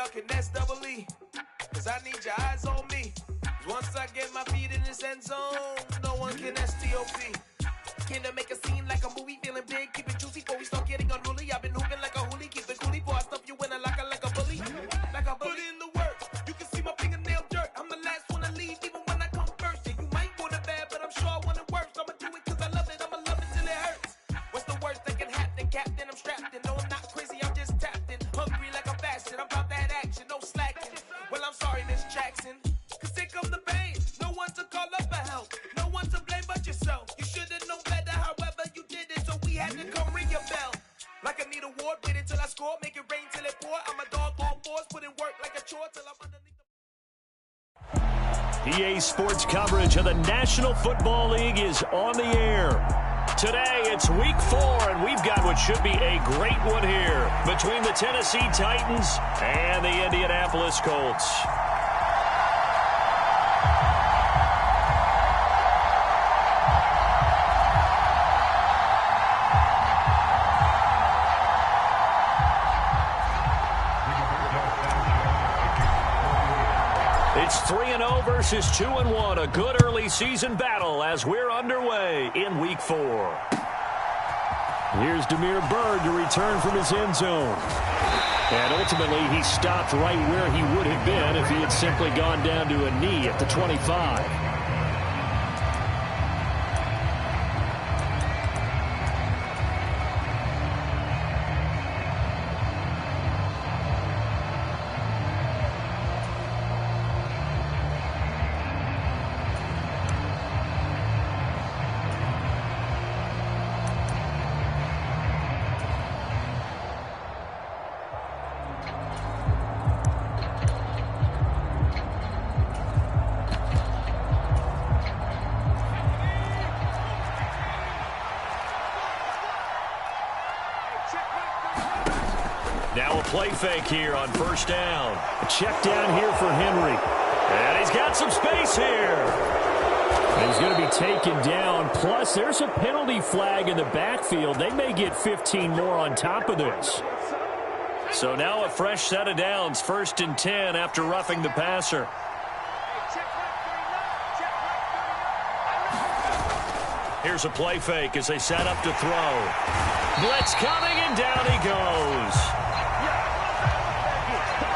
out, Kness double E. Cause I need your eyes on me. Once I get my feet in this end zone, no one can STOP. Can I make a scene like a movie, feeling big, keep it juicy before we start getting unruly. I've been hooping like a hoolie, keep it coolie before I stuff you in a locker like a bully. Like a bully. Put in the work, you can see my fingernail dirt. I'm the last one to leave, even when I come first. Yeah, you might want it bad, but I'm sure I want it worse. I'ma do it cause I love it, I'ma love it till it hurts. What's the worst that can happen, Captain? I'm strapped in, no I'm not crazy, I'm just tapped in. Hungry like I'm fasting, I'm about that action, no slacking. Well, I'm sorry, Miss Jackson, cause here come the pain. No one to call up for help, no one to blame but yourself. You should've known better, however you did it, so we had to come ring your bell. Like I need a ward, wait until I score, make it rain till it pour. I'm a dog on fours, put in work like a chore till I'm underneath the... EA Sports coverage of the National Football League is on the air. Today, it's Week 4, and we've got what should be a great one here between the Tennessee Titans and the Indianapolis Colts. It's 3-0 versus 2-1, a good early season battle as we're underway in Week 4. Here's Damiere Byrd to return from his end zone. And ultimately, he stopped right where he would have been if he had simply gone down to a knee at the 25. Now a play fake here on first down. A check down here for Henry. And he's got some space here. And he's going to be taken down. Plus, there's a penalty flag in the backfield. They may get 15 more on top of this. So now a fresh set of downs. 1st and 10 after roughing the passer. Here's a play fake as they set up to throw. Blitz coming, and down he goes.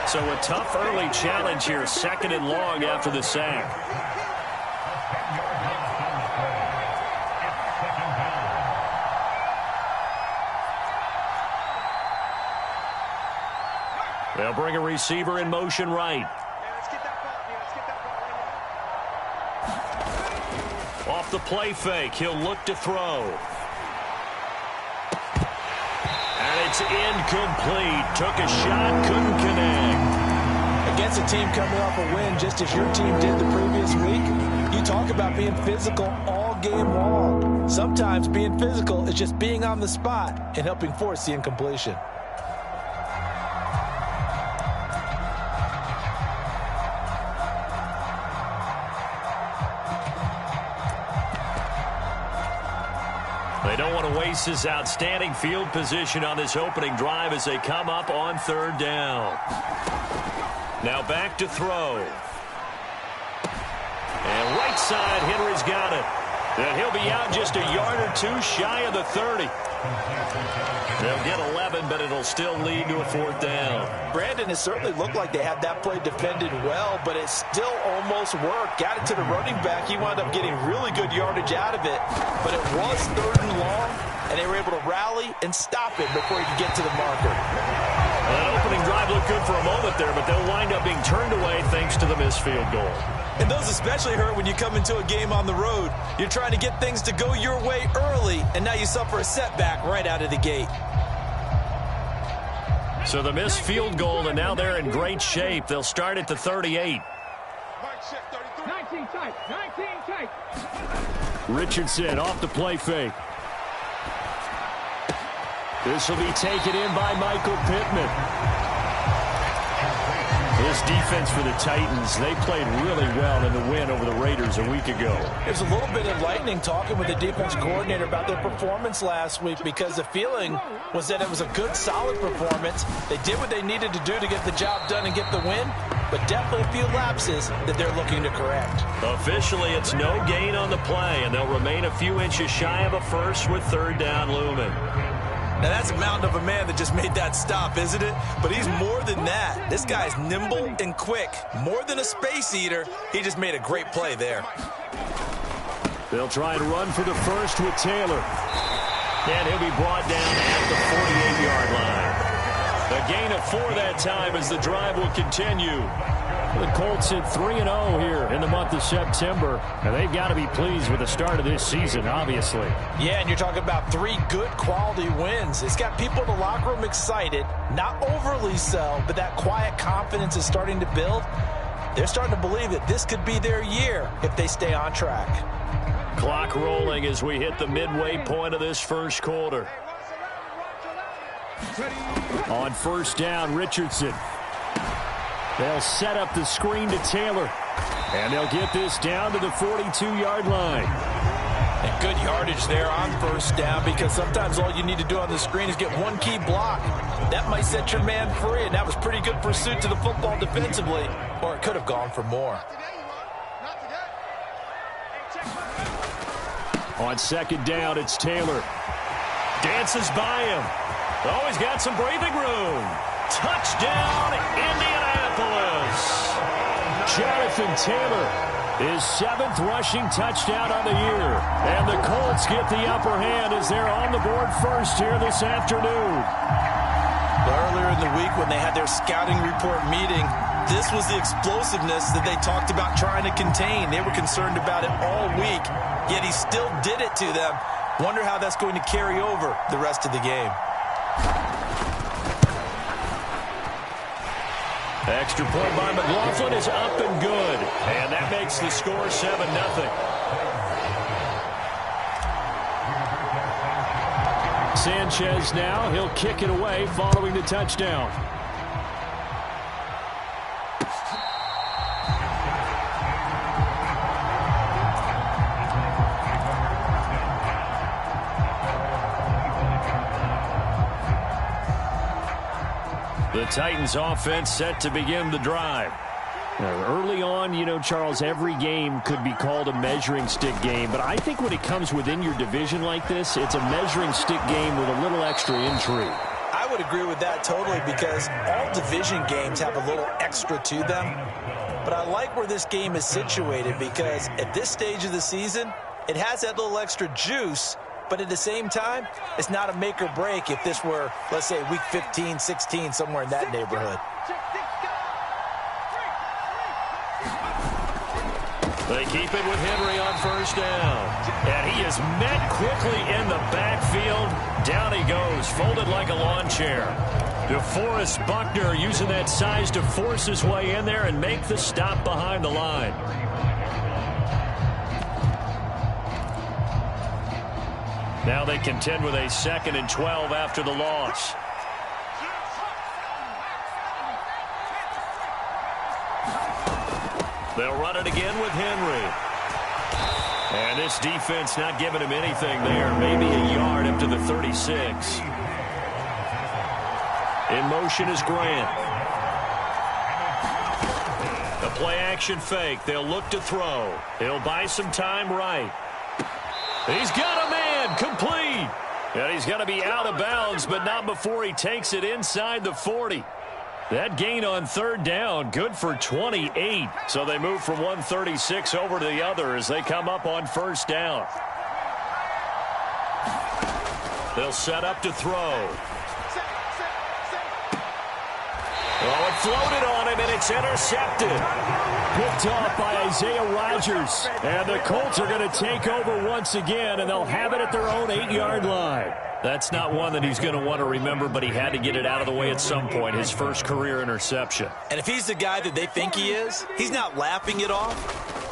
So a tough early challenge here, 2nd and long after the sack. They'll bring a receiver in motion right. Off the play fake, he'll look to throw. And it's incomplete. Took a shot, couldn't connect. Against a team coming off a win, just as your team did the previous week, you talk about being physical all game long. Sometimes being physical is just being on the spot and helping force the incompletion. They don't want to waste this outstanding field position on this opening drive as they come up on 3rd down. Now back to throw. And right side, Henry's got it. And he'll be out just a yard or two shy of the 30. They'll get 11, but it'll still lead to a 4th down. Brandon, it certainly looked like they had that play defended well, but it still almost worked. Got it to the running back. He wound up getting really good yardage out of it, but it was 3rd and long, and they were able to rally and stop it before he could get to the marker. Well, that opening drive looked good for a moment there, but they'll wind up being turned away thanks to the missed field goal. And those especially hurt when you come into a game on the road. You're trying to get things to go your way early, and now you suffer a setback right out of the gate. So the missed field goal, and now they're in great shape. They'll start at the 38. 19 tight, 19 tight. Richardson off the play fake. This will be taken in by Michael Pittman. This defense for the Titans, they played really well in the win over the Raiders a week ago. There's a little bit of lightning talking with the defense coordinator about their performance last week because the feeling was that it was a good, solid performance. They did what they needed to do to get the job done and get the win, but definitely a few lapses that they're looking to correct. Officially, it's no gain on the play, and they'll remain a few inches shy of a first with third down looming. Now, that's a mountain of a man that just made that stop, isn't it? But he's more than that. This guy's nimble and quick. More than a space eater, he just made a great play there. They'll try and run for the first with Taylor. And he'll be brought down at the 48-yard line. A gain of 4 that time as the drive will continue. The Colts hit 3-0 here in the month of September, and they've got to be pleased with the start of this season, obviously. Yeah, and you're talking about 3 good quality wins. It's got people in the locker room excited, not overly so, but that quiet confidence is starting to build. They're starting to believe that this could be their year if they stay on track. Clock rolling as we hit the midway point of this first quarter. On first down, Richardson. They'll set up the screen to Taylor. And they'll get this down to the 42-yard line. And good yardage there on first down because sometimes all you need to do on the screen is get one key block. That might set your man free, and that was pretty good pursuit to the football defensively, or it could have gone for more. On second down, it's Taylor. Dances by him. Oh, he's got some breathing room. Touchdown, Indianapolis. Jonathan Taylor, his 7th rushing touchdown on the year. And the Colts get the upper hand as they're on the board first here this afternoon. Earlier in the week when they had their scouting report meeting, this was the explosiveness that they talked about trying to contain. They were concerned about it all week, yet he still did it to them. Wonder how that's going to carry over the rest of the game. Extra point by McLaughlin is up and good. And that makes the score 7-0. Sanchez now, he'll kick it away following the touchdown. The Titans offense set to begin the drive. Early on, you know, Charles, every game could be called a measuring stick game, but I think when it comes within your division like this, it's a measuring stick game with a little extra intrigue. I would agree with that totally because all division games have a little extra to them. But I like where this game is situated because at this stage of the season, it has that little extra juice. But at the same time, it's not a make or break if this were, let's say, week 15, 16, somewhere in that neighborhood. They keep it with Henry on first down. And he is met quickly in the backfield. Down he goes, folded like a lawn chair. DeForest Buckner using that size to force his way in there and make the stop behind the line. Now they contend with a 2nd and 12 after the loss. They'll run it again with Henry. And this defense not giving him anything there. Maybe a yard up to the 36. In motion is Grant. A play-action fake. They'll look to throw. He'll buy some time right. He's got a man, complete. And he's going to be out of bounds, but not before he takes it inside the 40. That gain on third down, good for 28. So they move from 136 over to the other as they come up on first down. They'll set up to throw. Oh, it floated on him, and it's intercepted. Picked off by Isaiah Rodgers. And the Colts are going to take over once again, and they'll have it at their own 8-yard line. That's not one that he's going to want to remember, but he had to get it out of the way at some point, his first career interception. And if he's the guy that they think he is, he's not laughing it off,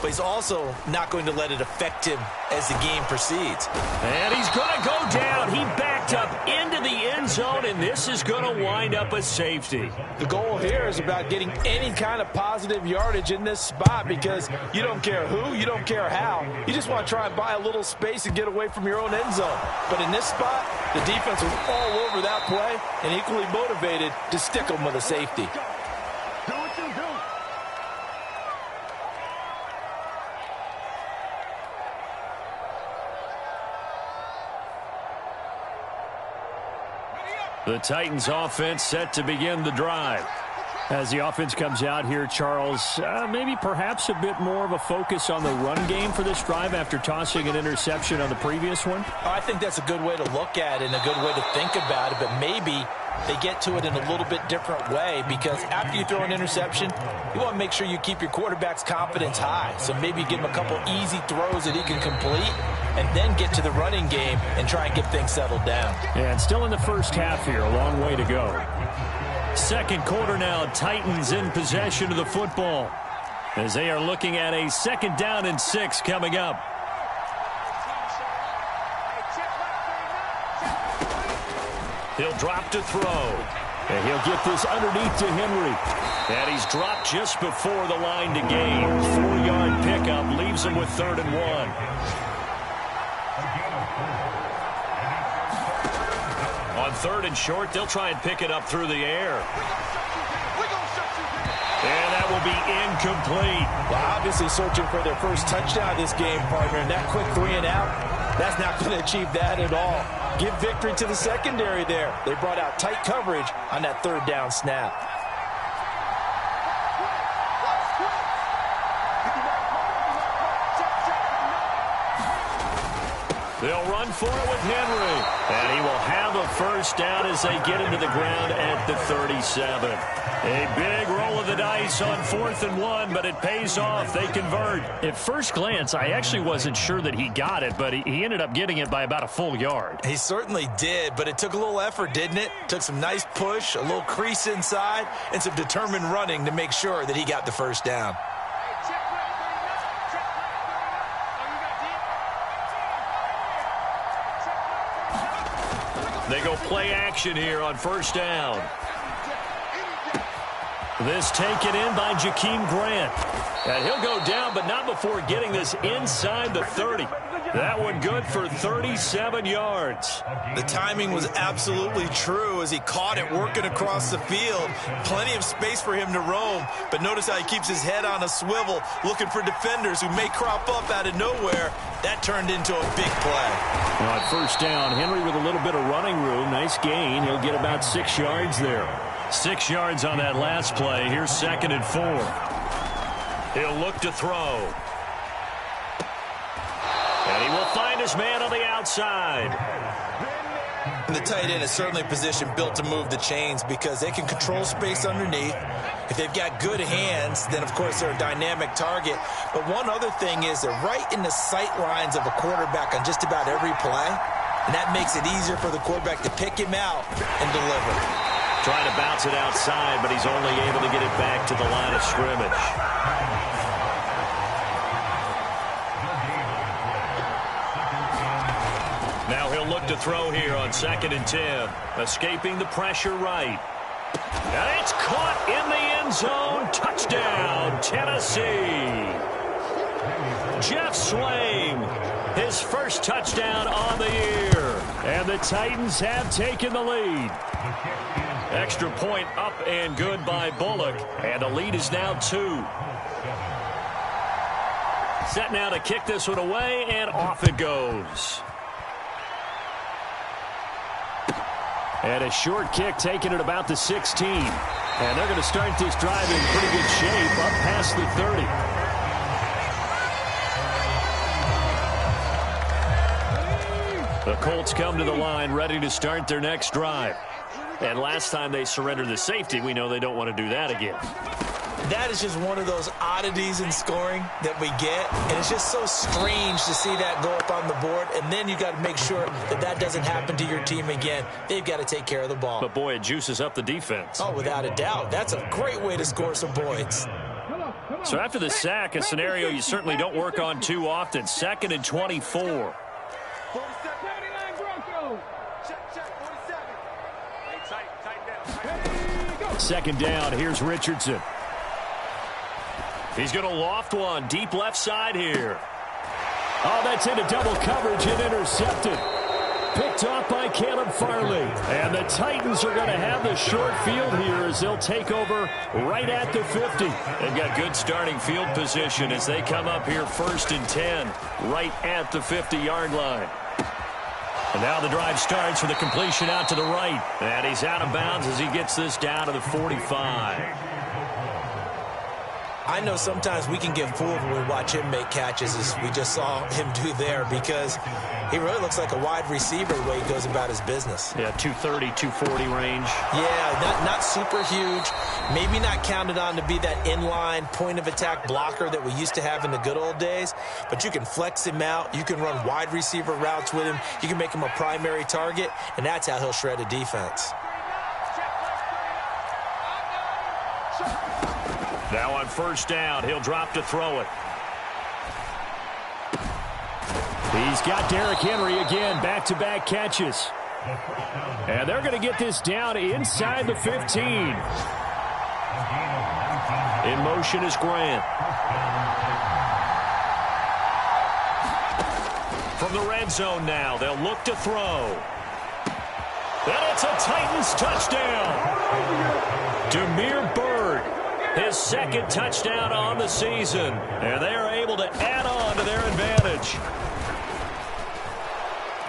but he's also not going to let it affect him as the game proceeds. And he's going to go down. He backed up into the end zone and and this is going to wind up a safety. The goal here is about getting any kind of positive yardage in this spot because you don't care who, you don't care how. You just want to try and buy a little space and get away from your own end zone. But in this spot, the defense was all over that play and equally motivated to stick them with a safety. The Titans offense set to begin the drive. As the offense comes out here, Charles, maybe perhaps a bit more of a focus on the run game for this drive after tossing an interception on the previous one? I think that's a good way to look at it and a good way to think about it, but maybe they get to it in a little bit different way because after you throw an interception, you want to make sure you keep your quarterback's confidence high. So maybe give him a couple easy throws that he can complete and then get to the running game and try and get things settled down. And still in the first half here, a long way to go. Second quarter now, Titans in possession of the football as they are looking at a 2nd down and 6 coming up. He'll drop to throw. And he'll get this underneath to Henry. And he's dropped just before the line to gain. 4-yard pickup leaves him with 3rd and 1. On 3rd and short, they'll try and pick it up through the air. And that will be incomplete. Well, obviously searching for their first touchdown this game, partner. And that quick 3 and out, that's not going to achieve that at all. Give victory to the secondary there. They brought out tight coverage on that 3rd down snap. They'll run for it with Henry. And he will have a first down as they get him to the ground at the 37. A big roll of the dice on 4th and 1, but it pays off. They convert. At first glance, I actually wasn't sure that he got it, but he ended up getting it by about a full yard. He certainly did, but it took a little effort, didn't it? Took some nice push, a little crease inside, and some determined running to make sure that he got the first down. They go play action here on 1st down. This taken in by Jakeem Grant. And he'll go down, but not before getting this inside the 30. That one good for 37 yards. The timing was absolutely true as he caught it working across the field. Plenty of space for him to roam, but notice how he keeps his head on a swivel, looking for defenders who may crop up out of nowhere. That turned into a big play. Now at 1st down, Henry with a little bit of running room. Nice gain. He'll get about 6 yards there. 6 yards on that last play. Here's 2nd and 4. He'll look to throw. And he will find his man on the outside. And the tight end is certainly a position built to move the chains because they can control space underneath. If they've got good hands, then of course they're a dynamic target. But one other thing is they're right in the sight lines of a quarterback on just about every play. And that makes it easier for the quarterback to pick him out and deliver. Trying to bounce it outside, but he's only able to get it back to the line of scrimmage. Now he'll look to throw here on 2nd and 10. Escaping the pressure right. And it's caught in the end zone. Touchdown, Tennessee. Jeff Swain, his first touchdown on the year. And the Titans have taken the lead. Extra point up and good by Bullock. And the lead is now 2. Set now to kick this one away, and off it goes. And a short kick taken at about the 16. And they're going to start this drive in pretty good shape up past the 30. The Colts come to the line ready to start their next drive. And last time they surrendered the safety, we know they don't want to do that again. That is just one of those oddities in scoring that we get. And it's just so strange to see that go up on the board. And then you got to make sure that that doesn't happen to your team again. They've got to take care of the ball. But, boy, it juices up the defense. Oh, without a doubt. That's a great way to score some points. So after the sack, a scenario you certainly don't work on too often. 2nd and 24. Second down, here's Richardson. He's going to loft one, deep left side here. Oh, that's into double coverage and intercepted. Picked off by Caleb Farley. And the Titans are going to have the short field here as they'll take over right at the 50. They've got good starting field position as they come up here 1st and 10, right at the 50-yard line. And now the drive starts with a completion out to the right. And he's out of bounds as he gets this down to the 45. I know sometimes we can get fooled when we watch him make catches, as we just saw him do there, because he really looks like a wide receiver the way he goes about his business. Yeah, 230, 240 range. Yeah, not super huge. Maybe not counted on to be that inline point-of-attack blocker that we used to have in the good old days, but you can flex him out. You can run wide receiver routes with him. You can make him a primary target, and that's how he'll shred a defense. Now on first down, he'll drop to throw it. He's got Derrick Henry again, back-to-back catches. And they're going to get this down inside the 15. In motion is Grant. From the red zone now, they'll look to throw. And it's a Titans touchdown. Damiere Byrd, his second touchdown on the season. And they are able to add on to their advantage.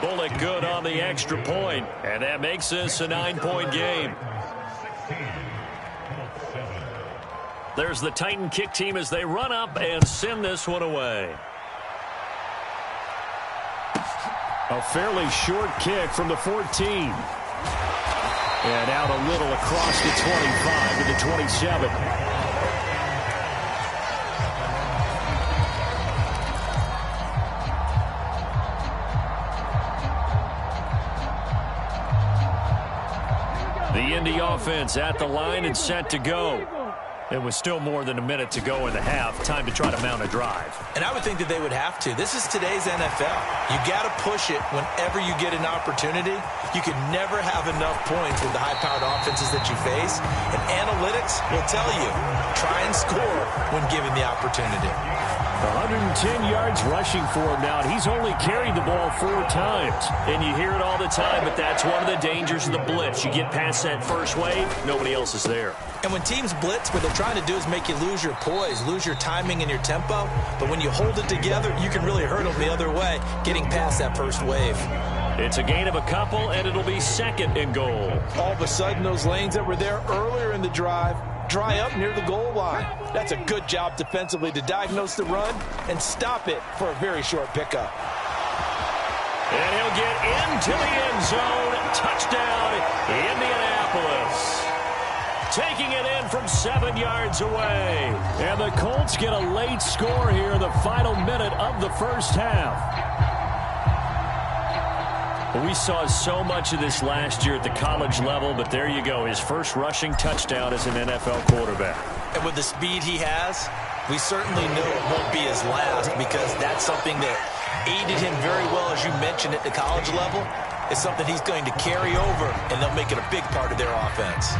Bullock good on the extra point, and that makes this a 9-point game. There's the Titan kick team as they run up and send this one away. A fairly short kick from the 14. And out a little across the 25 to the 27. The Indy offense at the line and set to go. It was still more than a minute to go in the half. Time to try to mount a drive. And I would think that they would have to. This is today's NFL. You got to push it whenever you get an opportunity. You can never have enough points with the high-powered offenses that you face. And analytics will tell you, try and score when given the opportunity. 110 yards rushing for him now. He's only carried the ball 4 times. And you hear it all the time, but that's one of the dangers of the blitz. You get past that first wave, nobody else is there. And when teams blitz, what they're trying to do is make you lose your poise, lose your timing and your tempo. But when you hold it together, you can really hurt them the other way, getting past that first wave. It's a gain of a couple, and it'll be 2nd and goal. All of a sudden, those lanes that were there earlier in the drive dry up near the goal line. That's a good job defensively to diagnose the run and stop it for a very short pickup. And he'll get into the end zone. Touchdown, Indianapolis. Taking it in from 7 yards away. And the Colts get a late score here in the final minute of the first half. We saw so much of this last year at the college level, but there you go. His first rushing touchdown as an NFL quarterback. And with the speed he has, we certainly know it won't be his last, because that's something that aided him very well, as you mentioned, at the college level. It's something he's going to carry over, and they'll make it a big part of their offense.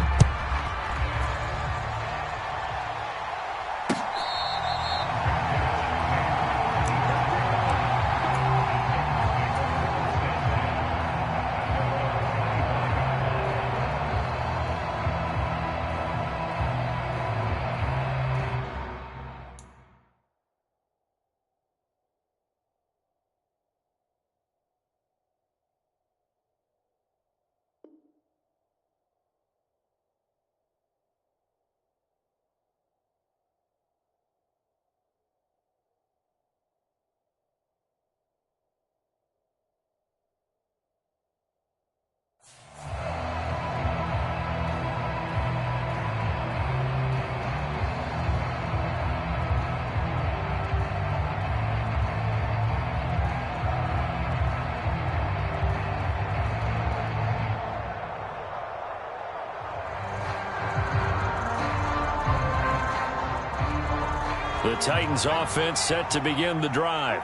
The Titans offense set to begin the drive.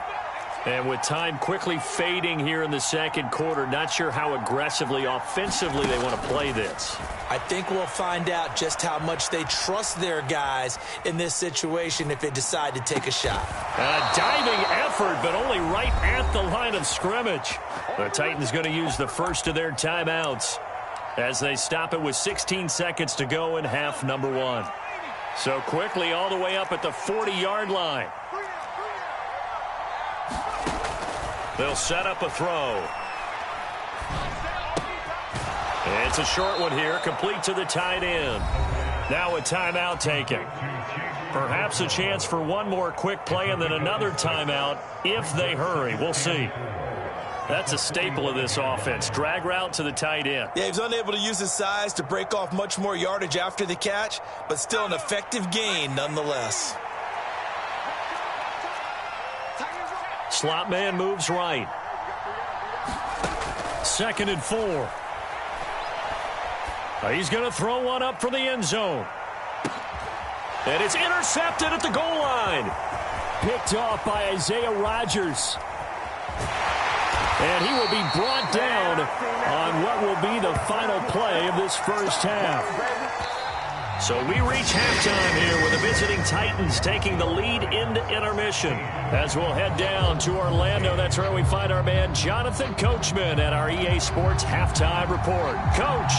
And with time quickly fading here in the second quarter, not sure how aggressively, offensively they want to play this. I think we'll find out just how much they trust their guys in this situation if they decide to take a shot. A diving effort, but only right at the line of scrimmage. The Titans going to use the first of their timeouts as they stop it with 16 seconds to go in half number one. So quickly all the way up at the 40-yard line. They'll set up a throw. It's a short one here, complete to the tight end. Now a timeout taken. Perhaps a chance for one more quick play and then another timeout if they hurry. We'll see. That's a staple of this offense. Drag route to the tight end. Yeah, he's unable to use his size to break off much more yardage after the catch, but still an effective gain nonetheless. Slot man moves right. 2nd and 4. He's going to throw one up for the end zone. And it's intercepted at the goal line. Picked off by Isaiah Rodgers. And he will be brought down on what will be the final play of this first half. So we reach halftime here with the visiting Titans taking the lead into intermission. As we'll head down to Orlando, that's where we find our man Jonathan Coachman at our EA Sports Halftime Report. Coach,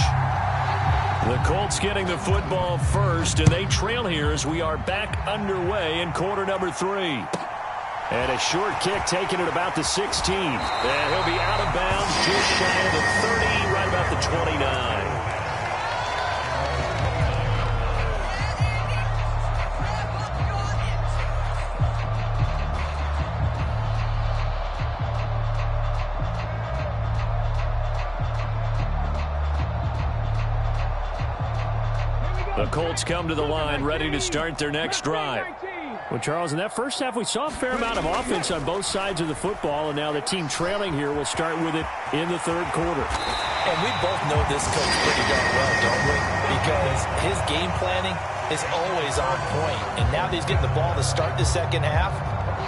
the Colts getting the football first, and they trail here as we are back underway in quarter number 3. And a short kick taken at about the 16. And he'll be out of bounds just shy of the 30, right about the 29. The Colts come to the line, ready to start their next drive. Well, Charles, in that first half, we saw a fair amount of offense on both sides of the football, and now the team trailing here will start with it in the third quarter. And we both know this coach pretty darn well, don't we? Because his game planning is always on point. And now that he's getting the ball to start the second half,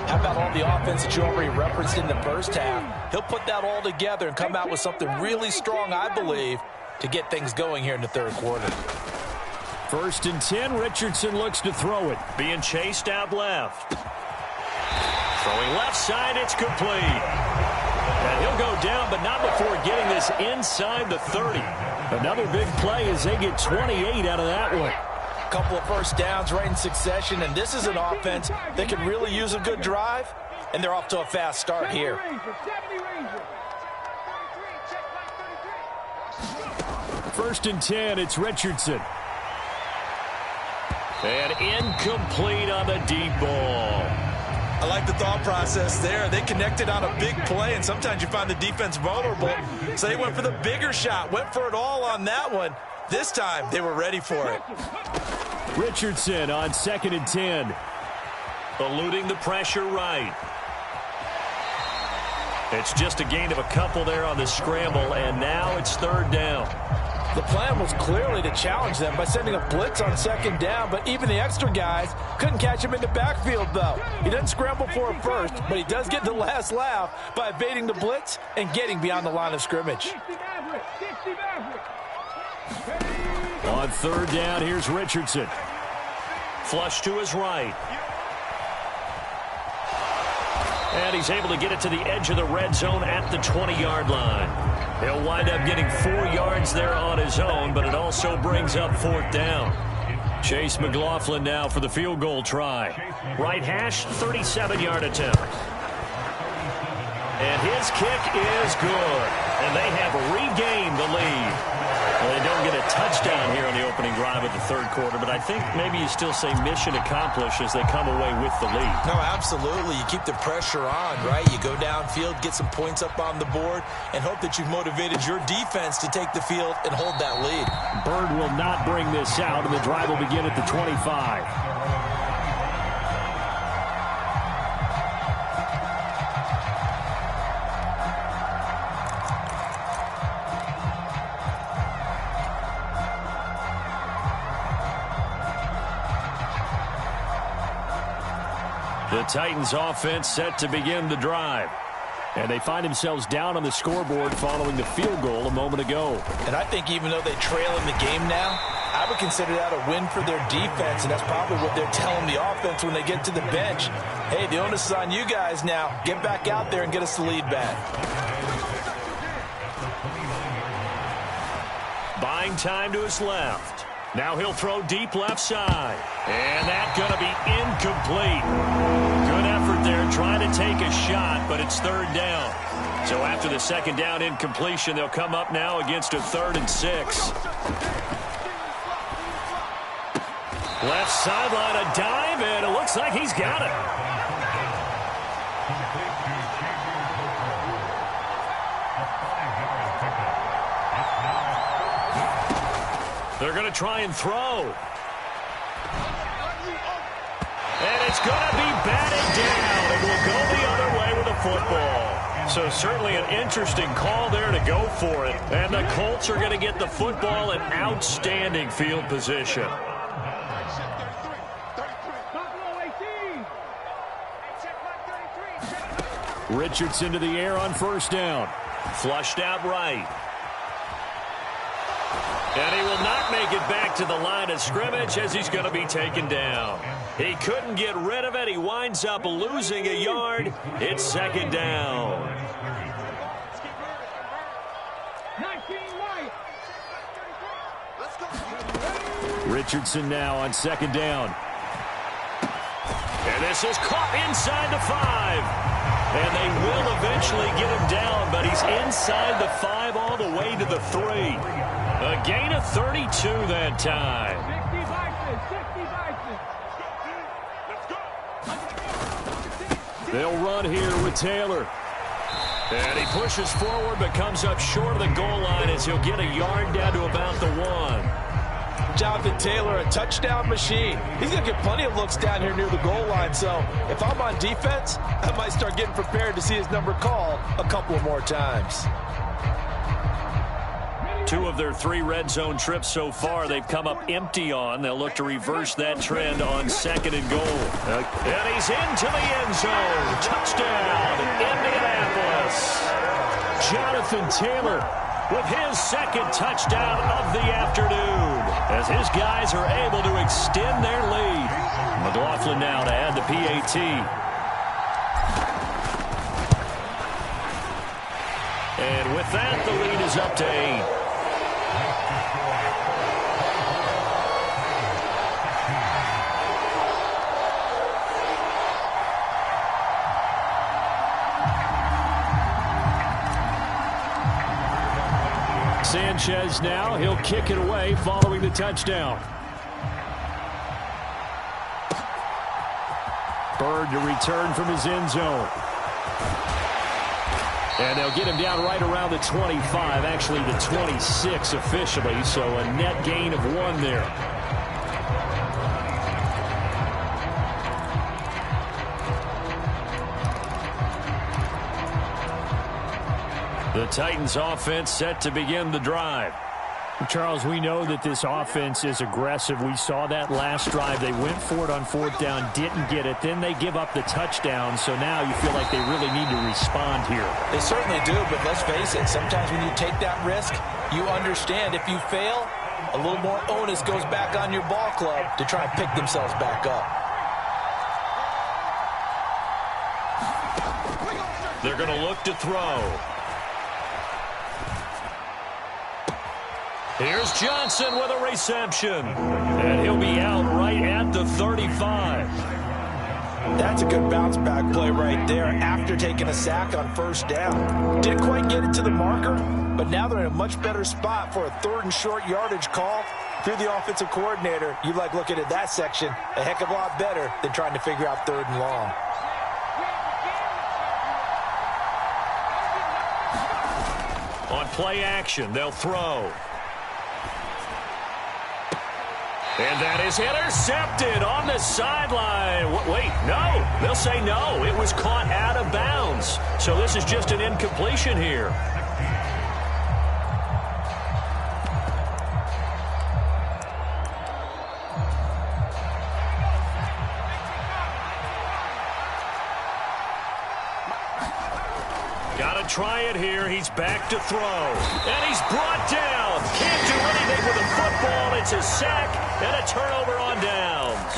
how about all the offense that you already referenced in the first half? He'll put that all together and come out with something really strong, I believe, to get things going here in the third quarter. 1st and 10, Richardson looks to throw it. Being chased out left. Throwing left side, it's complete. And he'll go down, but not before getting this inside the 30. Another big play as they get 28 out of that one. A couple of first downs right in succession, and this is an offense that can really use a good drive, and they're off to a fast start here. 1st and 10, it's Richardson. And incomplete on the deep ball. I like the thought process there. They connected on a big play, and sometimes you find the defense vulnerable. So they went for the bigger shot, went for it all on that one. This time, they were ready for it. Richardson on 2nd and 10. Eluding the pressure right. It's just a gain of a couple there on the scramble, and now it's 3rd down. The plan was clearly to challenge them by sending a blitz on 2nd down, but even the extra guys couldn't catch him in the backfield, though. He doesn't scramble for it first, but he does get the last laugh by evading the blitz and getting beyond the line of scrimmage. On 3rd down, here's Richardson. Flush to his right. And he's able to get it to the edge of the red zone at the 20-yard line. He'll wind up getting 4 yards there on his own, but it also brings up 4th down. Chase McLaughlin now for the field goal try. Right hash, 37-yard attempt. And his kick is good. And they have regained the lead. Well, they don't get a touchdown here on the opening drive of the third quarter, but I think maybe you still say mission accomplished as they come away with the lead. No, absolutely. You keep the pressure on, right? You go downfield, get some points up on the board, and hope that you've motivated your defense to take the field and hold that lead. Bird will not bring this out, and the drive will begin at the 25. The Titans offense set to begin the drive. And they find themselves down on the scoreboard following the field goal a moment ago. And I think even though they trail in the game now, I would consider that a win for their defense, and that's probably what they're telling the offense when they get to the bench. Hey, the onus is on you guys now. Get back out there and get us the lead back. Buying time to his left. Now he'll throw deep left side. And that's going to be incomplete. Good effort there trying to take a shot, but it's third down. So after the second down incompletion, they'll come up now against a 3rd and 6. Left sideline, a dive, and it looks like he's got it. They're going to try and throw. And it's going to be batted down. It will go the other way with the football. So certainly an interesting call there to go for it. And the Colts are going to get the football in outstanding field position. Richardson to the air on first down. Flushed out right. And he will not make it back to the line of scrimmage as he's going to be taken down. He couldn't get rid of it. He winds up losing a yard. It's second down. Richardson now on second down. And this is caught inside the 5. And they will eventually get him down, but he's inside the 5 all the way to the 3. A gain of 32 that time. They'll run here with Taylor. And he pushes forward but comes up short of the goal line as he'll get a yard down to about the 1. Jonathan Taylor, a touchdown machine. He's going to get plenty of looks down here near the goal line. So if I'm on defense, I might start getting prepared to see his number called a couple of more times. 2 of their 3 red zone trips so far they've come up empty on. They'll look to reverse that trend on second and goal. And he's into the end zone. Touchdown, Indianapolis. Jonathan Taylor with his second touchdown of the afternoon as his guys are able to extend their lead. McLaughlin now to add the PAT. And with that, the lead is up to 8. Sanchez now, he'll kick it away following the touchdown. Bird to return from his end zone. And they'll get him down right around the 25, actually the 26 officially, so a net gain of 1 there. The Titans offense set to begin the drive. Charles, we know that this offense is aggressive. We saw that last drive. They went for it on 4th down, didn't get it. Then they give up the touchdown, so now you feel like they really need to respond here. They certainly do, but let's face it, sometimes when you take that risk, you understand if you fail, a little more onus goes back on your ball club to try and pick themselves back up. They're going to look to throw. Here's Johnson with a reception. And he'll be out right at the 35. That's a good bounce back play right there after taking a sack on 1st down. Didn't quite get it to the marker, but now they're in a much better spot for a 3rd and short yardage call. If you're the offensive coordinator, you like looking at that section a heck of a lot better than trying to figure out 3rd and long. On play action, they'll throw. And that is intercepted on the sideline. Wait, no. They'll say no. It was caught out of bounds. So this is just an incompletion here. try it here. He's back to throw. And he's brought down. Can't do anything with a football. It's a sack and a turnover on downs.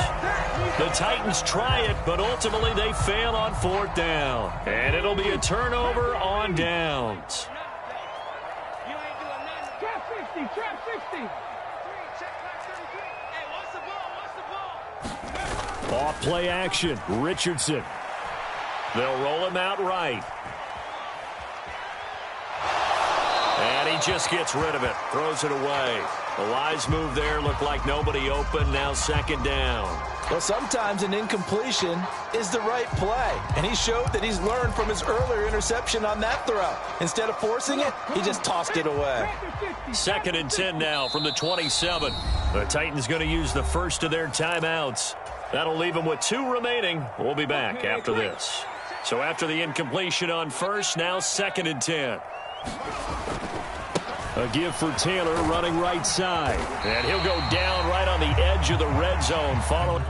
The Titans try it, but ultimately they fail on 4th down. And it'll be a turnover on downs. Trap 60, trap 60. Off play action. Richardson. They'll roll him out right. And he just gets rid of it. Throws it away. The wise move there. Looked like nobody open. Now 2nd down. Well, sometimes an incompletion is the right play. And he showed that he's learned from his earlier interception on that throw. Instead of forcing it, he just tossed it away. 2nd and 10 now from the 27. The Titans going to use the first of their timeouts. That'll leave them with 2 remaining. We'll be back after this. So after the incompletion on 1st, now 2nd and 10. A give for Taylor running right side. And he'll go down right on the edge of the red zone. Followed.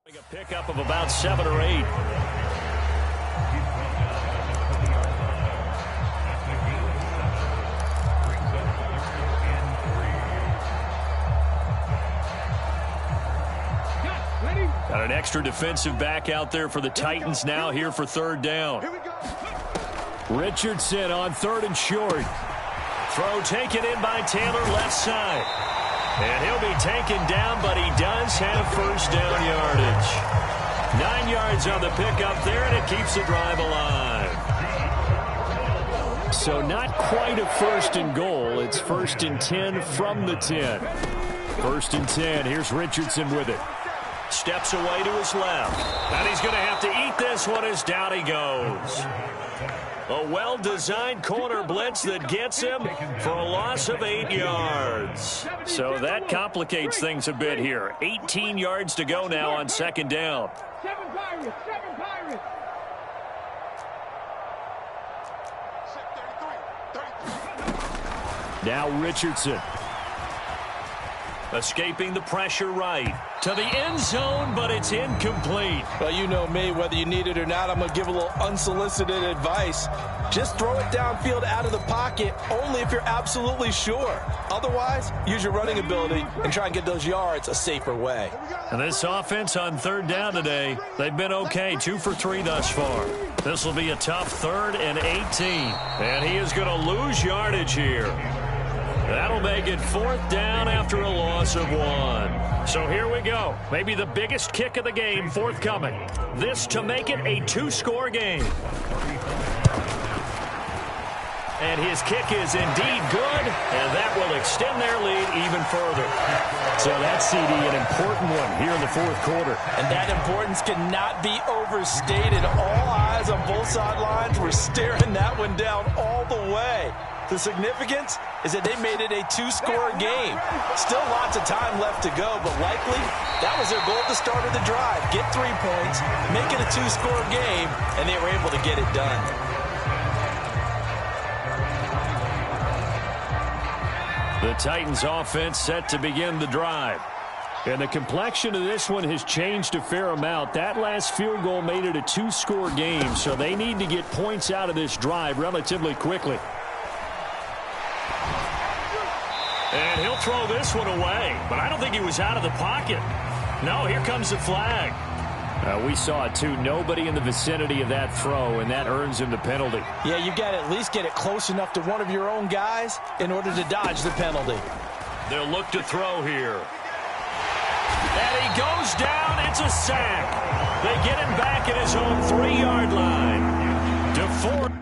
A pickup of about 7 or 8. Got an extra defensive back out there for the Titans now here for 3rd down. Richardson on 3rd and short. Throw taken in by Taylor left side. And he'll be taken down, but he does have 1st down yardage. 9 yards on the pickup there, and it keeps the drive alive. So not quite a 1st and goal. It's 1st and 10 from the 10. 1st and 10. Here's Richardson with it. Steps away to his left. And he's going to have to eat this one as down he goes. A well-designed corner blitz that gets him for a loss of 8 yards. So that complicates things a bit here. 18 yards to go now on 2nd down. 7 Pirates, 7 Pirates. Now Richardson. Escaping the pressure right. To the end zone, but it's incomplete. Well, you know me, whether you need it or not, I'm going to give a little unsolicited advice. Just throw it downfield out of the pocket, only if you're absolutely sure. Otherwise, use your running ability and try and get those yards a safer way. And this offense on 3rd down today, they've been okay, 2 for 3 thus far. This will be a tough 3rd and 18. And he is going to lose yardage here. That'll make it 4th down after a loss of 1. So here we go. Maybe the biggest kick of the game forthcoming. This to make it a 2-score game. And his kick is indeed good, and that will extend their lead even further. So that's, CD, an important one here in the 4th quarter. And that importance cannot be overstated. All eyes on both sidelines were staring that one down all the way. The significance is that they made it a 2-score game. Still lots of time left to go, but likely that was their goal at the start of the drive. Get 3 points, make it a 2-score game, and they were able to get it done. The Titans offense set to begin the drive. And the complexion of this one has changed a fair amount. That last field goal made it a 2-score game, so they need to get points out of this drive relatively quickly. And he'll throw this one away, but I don't think he was out of the pocket. No, here comes the flag. We saw it, too. Nobody in the vicinity of that throw, and that earns him the penalty. Yeah, you got to at least get it close enough to one of your own guys in order to dodge the penalty. They'll look to throw here. And he goes down. It's a sack. They get him back at his own 3-yard line. DeFord.